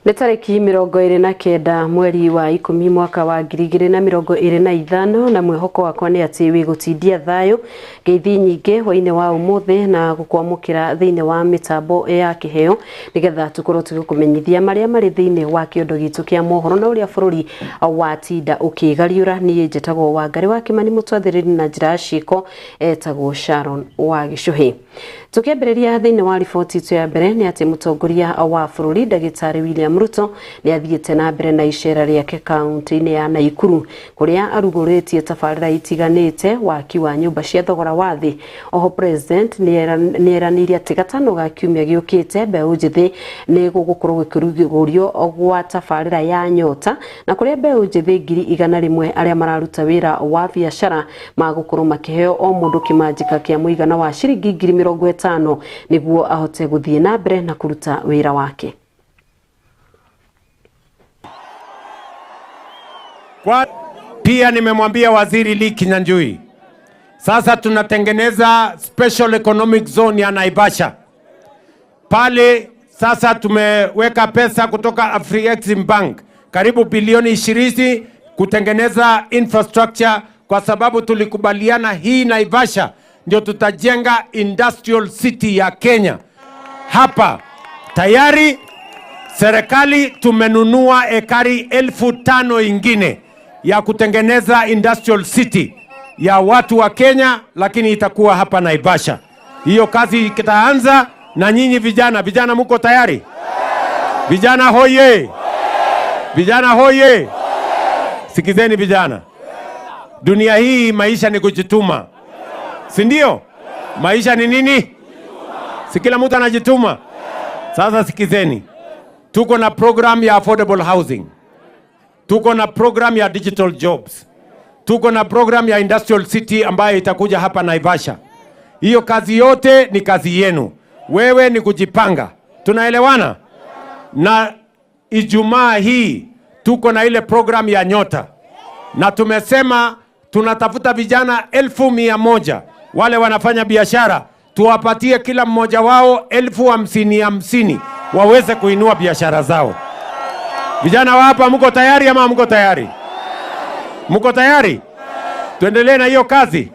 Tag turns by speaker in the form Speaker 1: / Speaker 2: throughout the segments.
Speaker 1: Nĩ tarĩki 29 mweri wa 10 mwaka wa 2025 na mwĩhoko wakwa nĩ atĩ wĩgũtindia thayũ ngeithi nyingĩ hwainĩ wa ũmũthĩ na gũkwamũkĩra thĩinĩ wa mĩtambo ya kĩheo nĩgetha tũkorwo tũgĩkũmenyithia marĩa marĩ thĩinĩ wa kĩondo gitũ kĩa mohoro na ũrĩa bũrũri watinda ũkĩgariũra. Niĩ njĩtagwo Wangari wa Kimani, mũtwathĩrĩri na njĩra ciĩko etagwo Sharon wa Gĩcũhĩ. Tukĩambĩrĩria thĩinĩ wa riboti itũ ya mbere nĩ atĩ mũtongoria wa bũrũri Ndagĩtarĩ William Ruto nĩ athiĩte na mbere na icera rĩake kaunti-inĩ ya Naikuru kũrĩa arugũrĩtie tabarĩra itiganĩte waki wa nyũmba cia thogora wa thĩ. Oho president nĩ eranĩire atĩ gatano ga kiumia gĩũkĩte mbeũ njĩthĩ nĩ gũgũkorwo gũkĩrugũrio gwa tabarĩra ya Nyota na kũrĩa mbeũ njĩthĩ 100,000 arĩa mararuta wĩra wa biacara magũkorwo makĩheo o mũndũ kĩmanjĩka kĩa mũigana wa ciringi 50,000 nĩguo ahote gũthiĩ na mbere na kũruta wĩra wake.
Speaker 2: Pia nimemwambia Waziri Lee Kinyanjui, sasa tunatengeneza special economic zone ya Naivasha. Pale sasa tumeweka pesa kutoka Afrexim Bank karibu bilioni 20 kutengeneza infrastructure, kwa sababu tulikubaliana hii Naivasha ndio tutajenga industrial city ya Kenya. Hapa tayari serikali tumenunua ekari 5,000 ingine ya kutengeneza industrial city ya watu wa Kenya, lakini itakuwa hapa Naivasha. Hiyo kazi itaanza na nyinyi vijana mko tayari? Vijana hoye! Vijana hoye! Sikizeni vijana. Dunia hii maisha ni kujituma. Si ndio? Maisha ni nini? Si kila mtu anajituma. Sasa sikizeni. Tuko na program ya affordable housing. Tuko na program ya digital jobs. Tuko na program ya industrial city ambayo itakuja hapa Naivasha. Hiyo kazi yote ni kazi yenu. Wewe ni kujipanga. Tunaelewana? Na Ijumaa hii tuko na ile program ya Nyota. Na tumesema tunatafuta vijana 1,100 wale wanafanya biashara, tuwapatie kila mmoja wao 50,050 waweze kuinua biashara zao. Vijana wa hapa mko tayari ama mko tayari? Mko tayari? Tuendelee na hiyo kazi.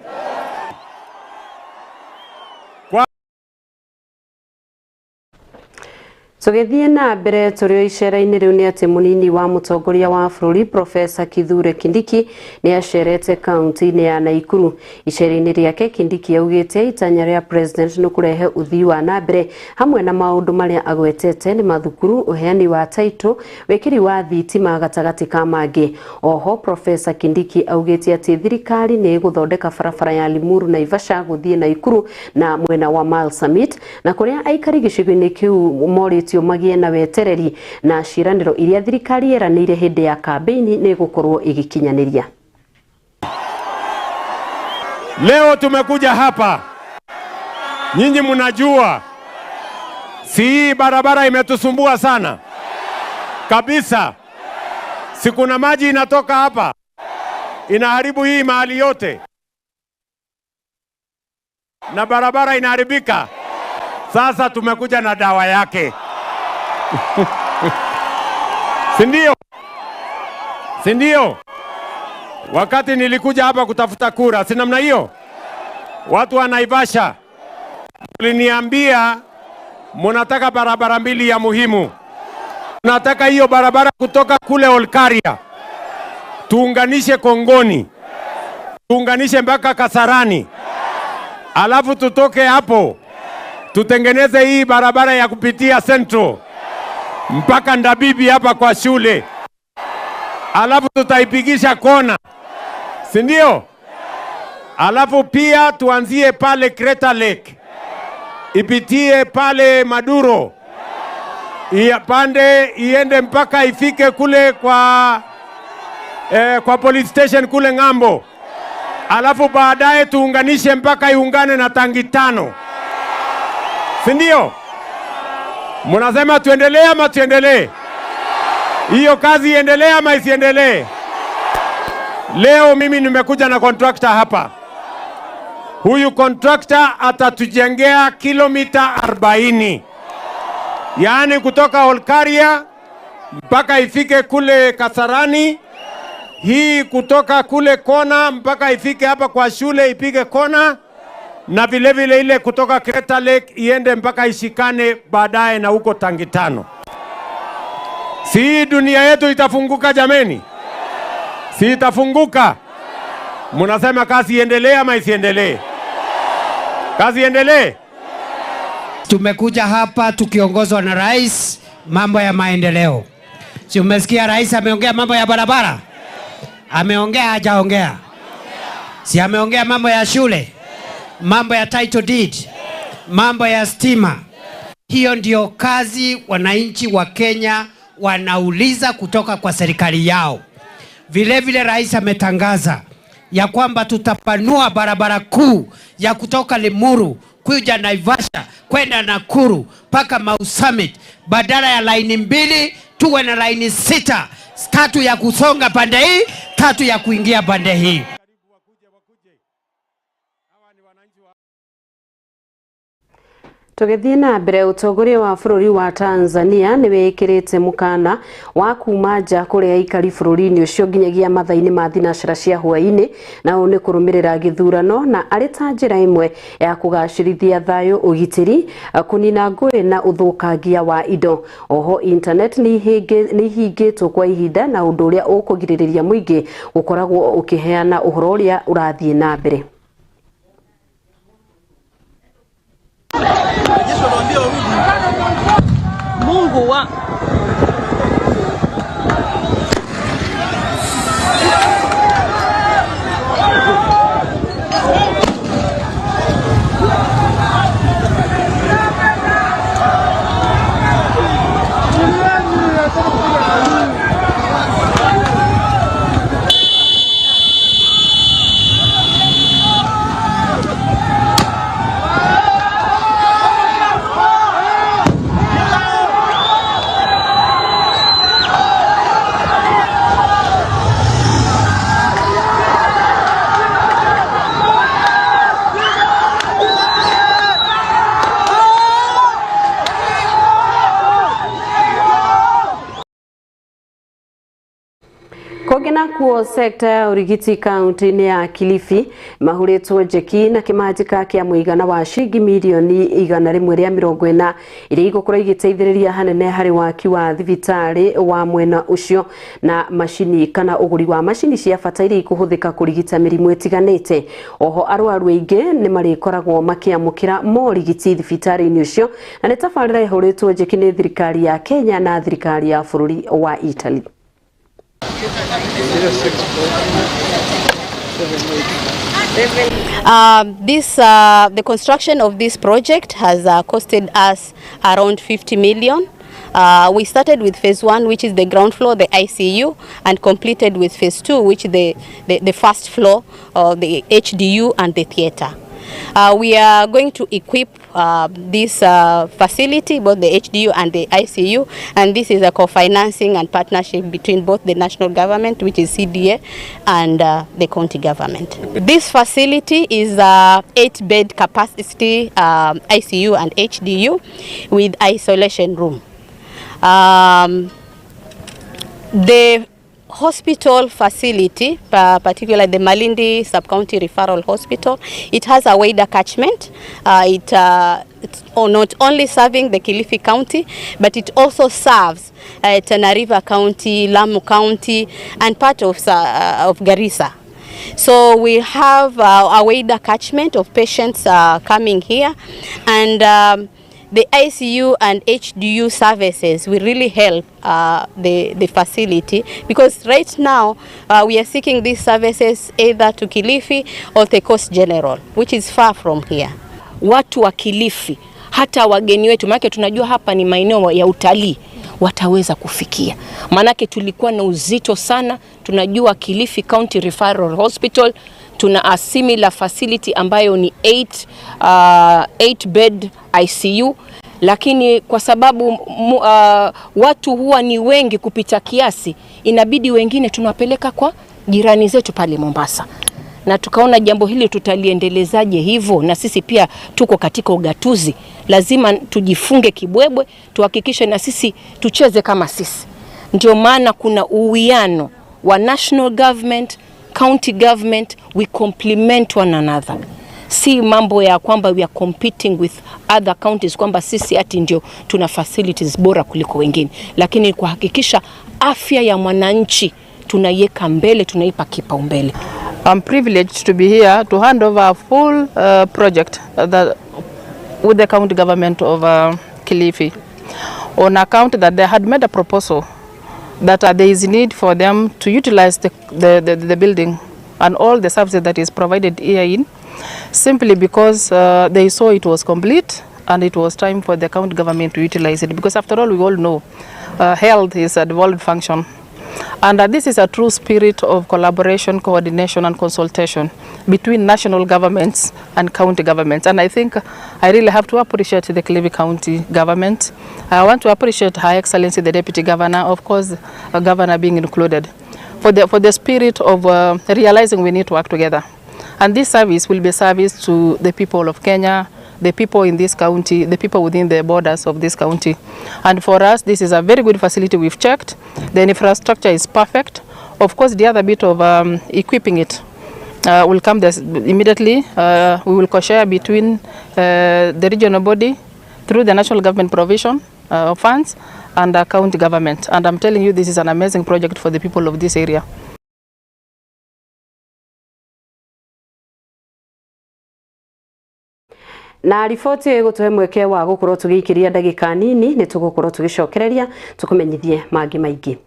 Speaker 1: Tũgĩthiĩ na mbere tũrĩ icera-inĩ rĩu nĩ atĩ mũnini wa mũtongoria wa bũrũri Profesa Kithure Kindiki nĩ acerete kaunti-inĩ ya Naikuru. Icera-inĩ rĩake Kindiki augĩte itanya rĩa president nĩ kũrehe ũthii wa na mbere hamwe na maũndũ marĩa agwetete nĩ mathukuru, ũheani wa taito, wĩkĩri wa thitima gatagatĩ ka mangĩ. Oho Profesa Kindiki augĩte atĩ thirikari nĩ ĩgũthondeka barabara ya Limuru Naivasha gũthiĩ Naikuru na mwena wa Marsabit na kũrĩa aikari gĩcigo-inĩ kĩu morĩtio magie na wetereri na ciranĩro iria thirikari yeranĩire hĩndĩ ya kampeni nĩ gũkorwo ĩgĩkinyanĩria.
Speaker 2: Leo tumekuja hapa, nyinyi mnajua si barabara imetusumbua sana kabisa. Si kuna maji inatoka hapa inaharibu hii mahali yote na barabara inaharibika. Sasa tumekuja na dawa yake. Sindio? Sindio? Wakati nilikuja hapa kutafuta kura, si namna hiyo? Watu wa Naivasha waliniambia mnataka barabara 2 ya muhimu. Nataka hiyo barabara kutoka kule Olkaria tuunganishe Kongoni, tuunganishe mpaka Kasarani, alafu tutoke hapo tutengeneze hii barabara ya kupitia Central mpaka Ndabibi hapa kwa shule, alafu tutaipigisha kona, si ndio? Alafu pia tuanzie pale Crater Lake, ipitie pale Maduro, pande iende mpaka ifike kule kwa police station kule ng'ambo, alafu baadaye tuunganishe mpaka iungane na Tangi Tano. Sindio? Mnasema tuendelee ama tuendelee? Hiyo kazi iendelee ama isiendelee? Leo mimi nimekuja na contractor hapa. Huyu contractor atatujengea kilomita 40. Yaani kutoka Olkaria mpaka ifike kule Kasarani, hii kutoka kule kona mpaka ifike hapa kwa shule ipige kona, na vile vile ile kutoka Crater Lake iende mpaka ishikane baadaye na huko Tangitano. Si dunia yetu itafunguka jameni? Si itafunguka? Munasema kazi iendelee ama isiendelee? Kazi iendelee.
Speaker 3: Tumekuja hapa tukiongozwa na rais, mambo ya maendeleo. Si umesikia rais ameongea mambo ya barabara? Ameongea hajaongea? Si ameongea mambo ya shule, mambo ya title deed, mambo ya stima. Hiyo ndio kazi wananchi wa Kenya wanauliza kutoka kwa serikali yao. Vile vile rais ametangaza ya kwamba tutapanua barabara kuu ya kutoka Limuru kuja Naivasha kwenda Nakuru mpaka Mau Summit. Badala ya laini 2 tuwe na laini 6, 3 ya kusonga pande hii, 3 ya kuingia pande hii.
Speaker 1: Tugithii na mbere, utongoria wa bururi wa Tanzania ni wikirite mukana wa kuma nja kuria ikari bururi-ini ucio nginyagia mathaini ma thinacara cia hwaini, na uni kurumirira githurano na ari ta njira imwe ya kugacirithia thayo, ugitiri, kunina ngui na uthukangia wa indo. Oho internet ni hingitwo kwa ihinda, na undu uria ukugiririria muingi ukoragwo ukiheana uhoro uria urathie na mbere.
Speaker 4: Mungu wa
Speaker 1: Kogena kuo sekta ya urigiti kaunti-ini ya Kilifi mahuritwo njeki na kimanjika kia muigana wa shilingi milioni 140 iria igukora igiteithiriria hanene hari waki wa thibitari wa mwena ucio na mashini kana uguri wa mashini cia bata iria ikuhuthika kurigita mirimu itiganite. Oho arwaru aingi ni marikoragwo makiamukira morigiti thibitari-ini ucio, na ni tabarira ihuritwo njeki ni thirikari ya Kenya na thirikari ya bururi wa Italy.
Speaker 5: The construction of this project has costed us around 50 million. We started with phase 1, which is the ground floor, the ICU, and completed with phase 2, which is the first floor, the HDU and the theatre. We are going to equip this facility, both the HDU and the ICU, and this is a co-financing and partnership between both the national government, which is CDA, and the county government. This facility is 8-bed capacity ICU and HDU with isolation room. The hospital facility, particularly the Malindi Sub-County Referral Hospital, it has a wider catchment. It's not only serving the Kilifi County, but it also serves Tana River County, Lamu County, and part of Garissa. So we have a wider catchment of patients coming here, and the ICU and HDU services will really help the facility, because right now we are seeking these services either to Kilifi or the Coast General, which is far from here.
Speaker 6: Watu wa Kilifi, hata wageni wetu, maana tunajua hapa ni maeneo ya utalii, wataweza kufikia. Maanake tulikuwa na uzito sana. Tunajua Kilifi County Referral Hospital tuna a similar facility ambayo ni 8 bed ICU, lakini kwa sababu watu huwa ni wengi kupita kiasi, inabidi wengine tunawapeleka kwa jirani zetu pale Mombasa. Na tukaona jambo hili tutaliendelezaje hivyo, na sisi pia tuko katika ugatuzi, lazima tujifunge kibwebwe, tuhakikishe na sisi tucheze kama sisi. Ndio maana kuna uwiano wa national government, county government, we complement one another. Si mambo ya kwamba we are competing with other counties, kwamba sisi ati ndio tuna facilities bora kuliko wengine, lakini kuhakikisha afya ya mwananchi tunaiweka mbele, tunaipa kipaumbele.
Speaker 4: I'm privileged to be here to hand over a full project with the county government of Kilifi, on account that they had made a proposal that there is need for them to utilize the building and all the services that is provided herein, simply because they saw it was complete and it was time for the county government to utilize it, because after all we all know health is a devolved function. And this is a true spirit of collaboration, coordination and consultation between national governments and county governments. And I think I really have to appreciate the Kilifi County government. I want to appreciate Her Excellency the Deputy Governor, of course a governor being included, for the spirit of realizing we need to work together. And this service will be service to the people of Kenya, the people in this county, the people within the borders of this county. And for us, this is a very good facility. We've checked. The infrastructure is perfect. Of course, the other bit of equipping it will come immediately. We will co-share between the regional body through the national government provision of funds and the county government. And I'm telling you, this is an amazing project for the people of this area.
Speaker 1: Na riboti gutuhe mweke wa gukorwo tugikiria ndagika nini ni tugukorwo tugicokereria tukumenyithie mangi maingi.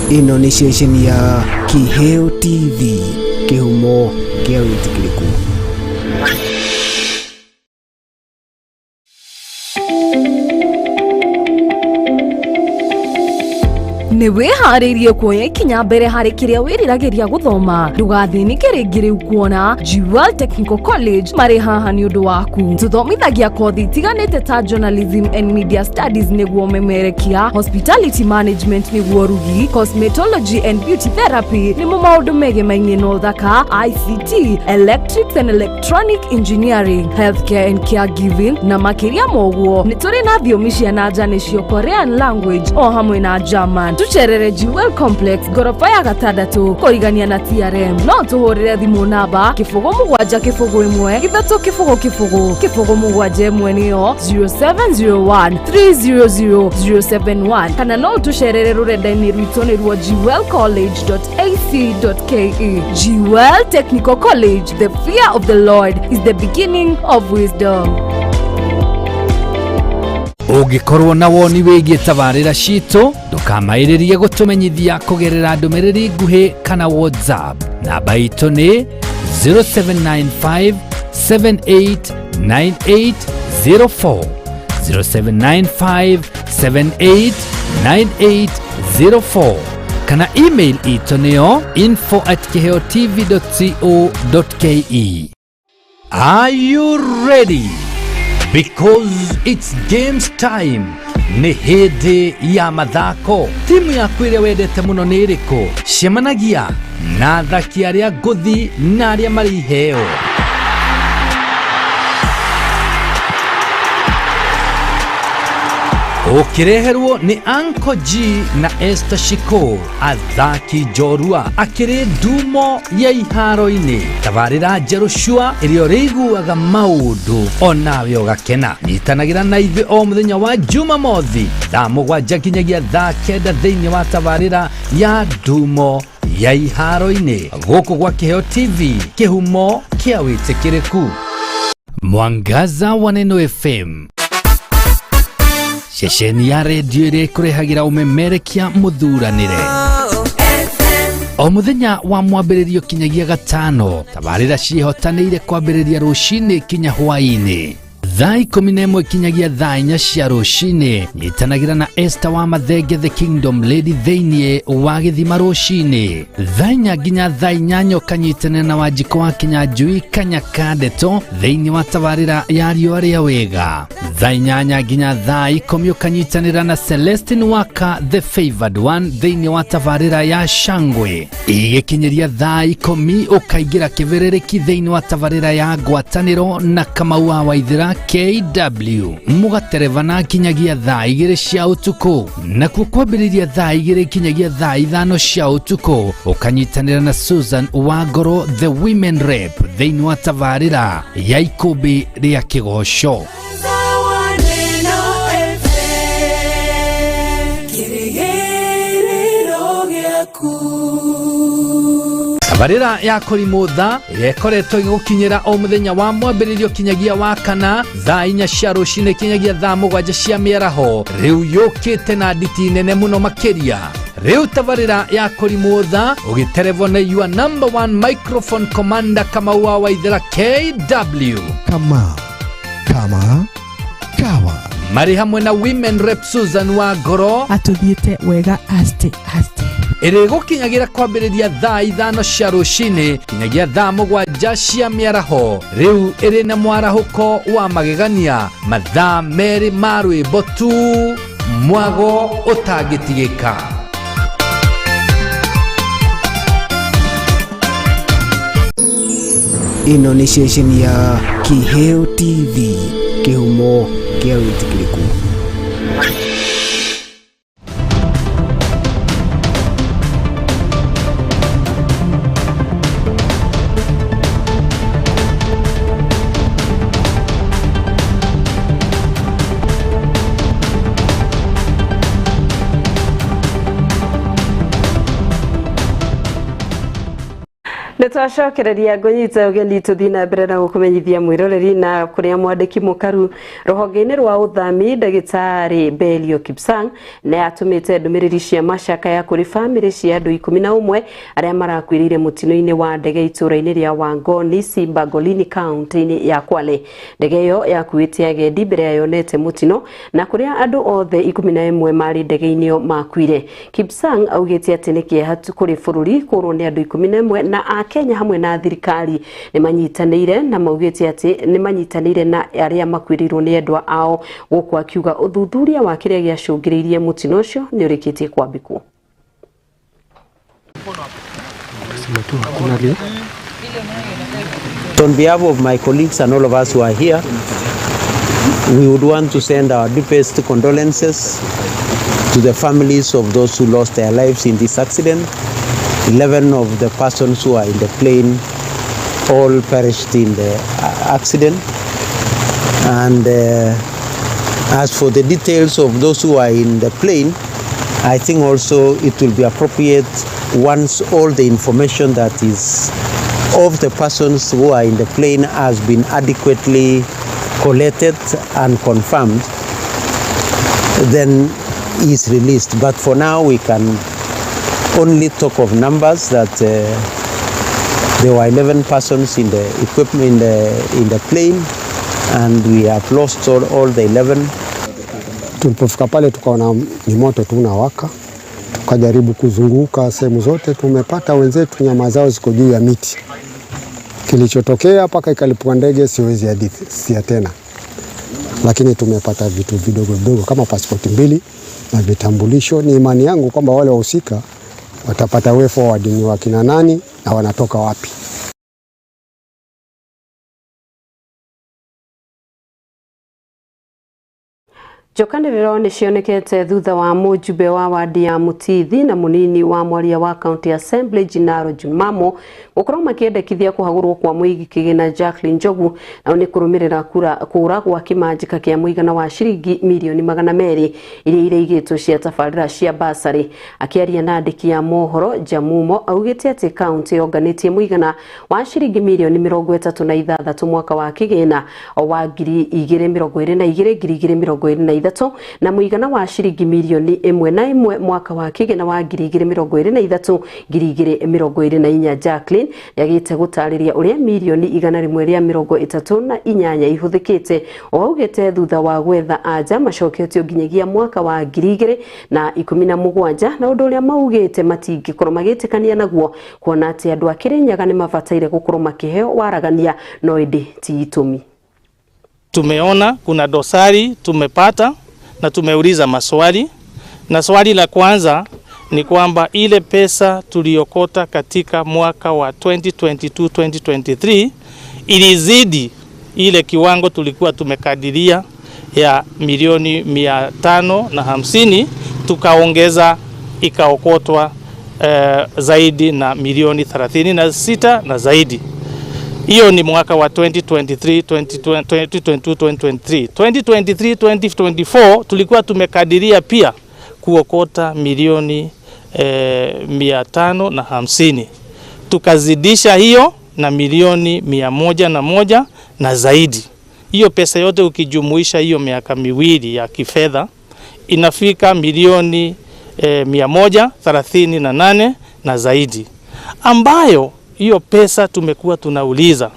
Speaker 7: Ino ni station ya Kiheo TV, kihumo kia witikiriku.
Speaker 8: Ni wihariirie kuoya ikinya mbere hari kiria wiriragiria guthoma ndugathinike ringi riu kuona Jewel Technical College mari haha ni undu waku. Tuthomithagia kothi itiganite ta journalism and media studies niguo memerekia, hospitality management niguo rugi, cosmetology and beauty therapy nimo maundu megemainie na uthaka, ICT, electrics and electronic engineering, healthcare and caregiving na makiria moguo. Ni turi na thiomi cia nanja nicio Korean language o hamwe na German. Tucherere Jewel Complex gorofa ya gatandatu kurigania na TRM. No tuhurire thimu namba 0771 niyo 0701300071 kana no tucherere rurenda-ini rwitu ni rwo jewelcollege.ac.ke. Jewel Technical College, the fear of the Lord is the beginning of wisdom.
Speaker 9: Ugikorwo na woni wigie tabarira citu ndukamairirie gutumenyithia kugerera ndumiriri nguhi kana WhatsApp. Namba itu ni 0795 789804 0795 789804 kana email itu niyo info@kiheotv.co.ke. Are you ready? Because it's games time. Ni hede ya mathako. Timu yaku iria wendete muno ni iriku? Cemanagia na athaki aria nguthi na aria mari iheo. Ukireherwo ni Anko G na Esther Shiko, athaki njorua akiri ndumo ya iharo-ini. Tabarira njeru shua irio riguaga maundu onawe ugakena. Nyitanagira na ithuĩ o muthenya wa Jumamothi thaa 7 nginyagia thaa 9 thĩinĩ wa tabarira ya ndumo ya iharo-ini gũkũ gwa Kiheo TV, kihumo kia wĩtĩkĩrĩku. Mwangaza wa Neno FM, shesheni ya redio iria ikurehagira umemerekia muthuranire. O muthenya wa mwambĩrĩrio kinyagia gatano, tabarĩra ciĩhotanĩire kwambĩrĩria rũcinĩ kinya hwaĩ-inĩ. thaa 11 kinyagia thaa 4 cia rũcinĩ. Nyitanagira na Esther wa Mathenge the Kingdom Lady thĩinĩ wa Gĩthima rũcinĩ. Thaa 4 nginya thaa 8 kanyitane na Wanjiko wa Kinyanjui Kanyaka Ndeto thĩinĩ wa tabarĩra ya Riũa rĩa Wega. Thaa 8 nginya thaa 10 kanyitanĩra na Celestine Waka the Favored One thĩinĩ wa tabarĩra ya Shangwe. Igĩkinyĩria thaa 10 ũkaingĩra kĩberereki thĩinĩ wa tabarĩra ya Ngwatanĩro na Kamau wa Waithĩra KW. Mũgatereva na kinyagia thaa 2 cia ũtukũ. Nakuo kwambĩrĩria thaa 2 kinyagia thaa 5 cia ũtukũ ũkanyitanĩra na Susan Wangoro the Women Rep thĩinĩ wa tabarĩra ya ikũmbĩ rĩa Kĩgoco. Tabarĩra ya Kũrimũtha ĩkoretwo ĩgũkinyĩra o mũthenya wa mwambĩrĩrio kinyagia wa kana thaa 4 cia rũcinĩ kinyagia thaa 7 cia mĩaraho. Rĩu yũkĩte na nditi nene mũno makĩria. Rĩu tabarĩra ya Kũrimũtha ũgĩterevo na your number 1 microphone commander Kamau wa Waithĩra KW. Kawa marĩ hamwe na Women Rep Susan Wangoro
Speaker 10: atũthiĩte wega aste
Speaker 9: ĩrĩ gũkinyagira kwambĩrĩria thaa 5 cia rũcinĩ kinyagia thaa 7 cia mĩaraho. Rĩu ĩrĩ na mwarahũko wa magegania mathaa merĩ ma rwĩmbo tu, mwago ũtangĩtigĩka.
Speaker 7: Ino ni ceceni ya Kiheo TV, kĩhumo kĩa wĩtĩkĩrĩku.
Speaker 1: Nitwacokereria ngonyita ugeni tuthina mbere na gukumenyithia mwiroreri na kuria mwandiki mukaru rohongeinĩ rwa uthami ndagĩtarĩ Belio Kipsang na atumĩte ndũmĩrĩri cia macaka ya kũrĩ famĩlĩ cia andũ 11 arĩa marakuĩrĩire mũtino-inĩ wa ndege itũra-inĩ rĩa Wangoni Simbagolini county-inĩ ya Kwale. Ndege ĩyo yakuĩte agendi mbere ya yonete mũtino na kuria andũ othe 11 marĩ ndege-inĩ ĩyo makuire. Kipsang augĩte atĩ nĩ kĩeha kũrĩ bũrũri kũrwo nĩ andũ 11 na Kenya hamwe na thirikari nĩ manyitanĩire na maugĩte atĩ nĩ manyitanĩire na arĩa makuĩrĩirwo nĩ endwa ao, gũkũ akiuga ũthuthuria wa kĩrĩa gĩacũngĩrĩirie mũtino ũcio nĩ ũrĩkĩtie kwambĩkwo.
Speaker 11: On behalf of my colleagues and all of us who are here, we would want to send our deepest condolences to the families of those who lost their lives in this accident. 11 of the persons who are in the plane all perished in the accident. And as for the details of those who are in the plane, I think also it will be appropriate once all the information that is of the persons who are in the plane has been adequately collected and confirmed, then is released. But for now we can only talk of numbers that there were 11 persons in the equipment in the plane and we have lost all the 11.
Speaker 12: Tulipofika pale tukaona ni moto tu unawaka, tukajaribu kuzunguka sehemu zote, tumepata wenzetu nyama zao ziko juu ya miti. Kilichotokea paka ikalipua ndege siwezi hadithi tena, lakini tumepata vitu vidogo kama pasipoti 2 na vitambulisho. Ni imani yangu kwamba wale wahusika watapata way forward ni wakina nani na wanatoka wapi.
Speaker 1: Njokanĩrĩro nĩ cionekete thutha wa mũjumbe wa wadi ya Mutithi na munini wa mwaria wa County Assembly Jinaro Jumamo gũkorwo makĩendekithia kũhagũrwo kwa mũigi kĩgĩna Jacqueline Njogu na nĩ kũrũmĩrĩra kũra gwa kĩmanjĩka kĩa mũigana wa ciringi milioni 200 iria iraigĩtwo cia tabarĩra cia basarĩ. Akĩaria na andĩki ya mohoro, Jamumo augĩte atĩ county yonganĩtie mũigana wa ciringi milioni 36 mwaka wa kĩgĩna wa 2022-2023 ithatũ na mũigana wa ciringi mirioni 1.1 mwaka wa kĩgĩna wa 2023-2024. Jacqueline yagĩte gũtarĩria ũrĩa mirioni 138 ihũthĩkĩte, oaugĩte thutha wa gwetha anja macoketio nginyagia mwaka wa 2017 na ũndũ ũrĩa maugĩte matingĩkorwo magĩtĩkania naguo, kuona atĩ andũ a Kĩrĩnyaga nĩ mabataire gũkorwo makĩheo waragania no ĩndĩ ti itũmi.
Speaker 13: Tumeona kuna dosari tumepata na tumeuliza maswali, na swali la kwanza ni kwamba ile pesa tuliokota katika mwaka wa 2022-2023 ilizidi ile kiwango tulikuwa tumekadiria ya milioni 550, tukaongeza ikaokotwa zaidi na milioni 36 na zaidi. Hiyo ni mwaka wa 2023-2023. 2023-2024 tulikuwa tumekadiria pia kuokota milioni 550. Tukazidisha hiyo na milioni 101 na zaidi. Hiyo pesa yote ukijumuisha hiyo miaka miwili ya kifedha inafika milioni 138 na zaidi, ambayo hiyo pesa tumekuwa tunauliza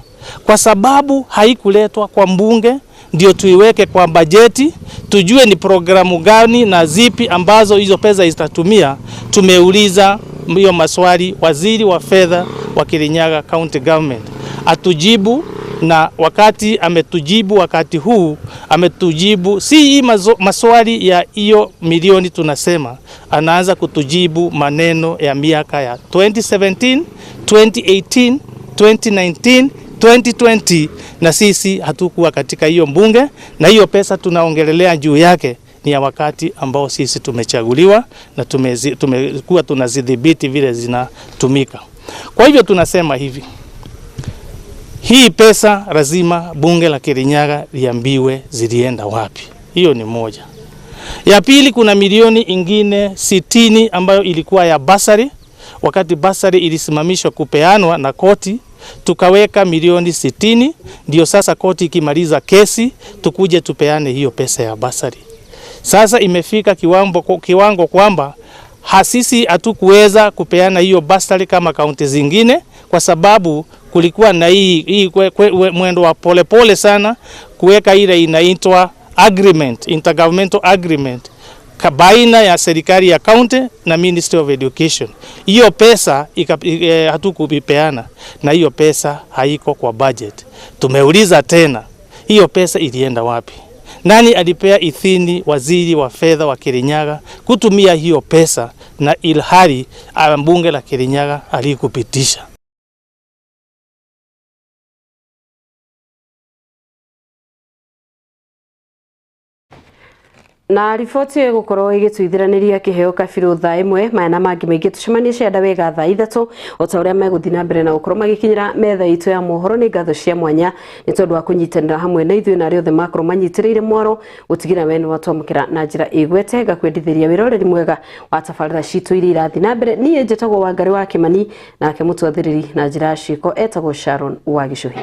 Speaker 13: kwa sababu haikuletwa kwa mbunge ndio tuiweke kwa bajeti, tujue ni programu gani na zipi ambazo hizo pesa zitatumia. Tumeuliza hiyo maswali waziri wa fedha wa Kirinyaga County Government atujibu, na wakati ametujibu, wakati huu ametujibu si hii maswali ya hiyo milioni tunasema, anaanza kutujibu maneno ya miaka ya 2017, 2018, 2019, 2020, na sisi hatukuwa katika hiyo mbunge, na hiyo pesa tunaongelelea juu yake ni ya wakati ambao sisi tumechaguliwa na tumekuwa tunazidhibiti vile zinatumika. Kwa hivyo tunasema hivi, hii pesa lazima bunge la Kirinyaga liambiwe zilienda wapi. Hiyo ni moja. Ya pili, kuna milioni ingine 60 ambayo ilikuwa ya basari. Wakati basari ilisimamishwa kupeanwa na koti, tukaweka milioni 60, ndio sasa koti ikimaliza kesi tukuje tupeane hiyo pesa ya basari. Sasa imefika kiwango kwamba sisi hatukuweza kupeana hiyo basari kama kaunti zingine, kwa sababu kulikuwa na hii mwendo wa polepole sana kuweka ile inaitwa agreement, intergovernmental agreement baina ya serikali ya county na Ministry of Education. Hiyo pesa hatukupeana na hiyo pesa haiko kwa budget. Tumeuliza tena, hiyo pesa ilienda wapi? Nani alipea idhini waziri wa fedha wa Kirinyaga kutumia hiyo pesa, na ilhali bunge la Kirinyaga alikupitisha?
Speaker 1: Na riboti gukorwo igituithiraniria kiheo kabiru thaa imwe maana mangi maingi tucemanie cianda wega thaa ithatũ o ta uria meguthi na mbere na gukorwo magikinyira metha itu ya mohoro. Ni ngatho cia mwanya ni tondu wa kunyitanira hamwe na ithuĩ na arĩa othe makorwo manyitĩrĩire mwaro gutigira we ni watwamũkĩra na njĩra igwete gakwendithĩria wĩroreri mwega wa tabarĩra citũ iria irathi na mbere. Niĩ njĩtagwo Wangari wa Kimani, nake mũtwathĩrĩri na njĩra ya ciĩko etagwo Sharon wa Gĩcũhĩ.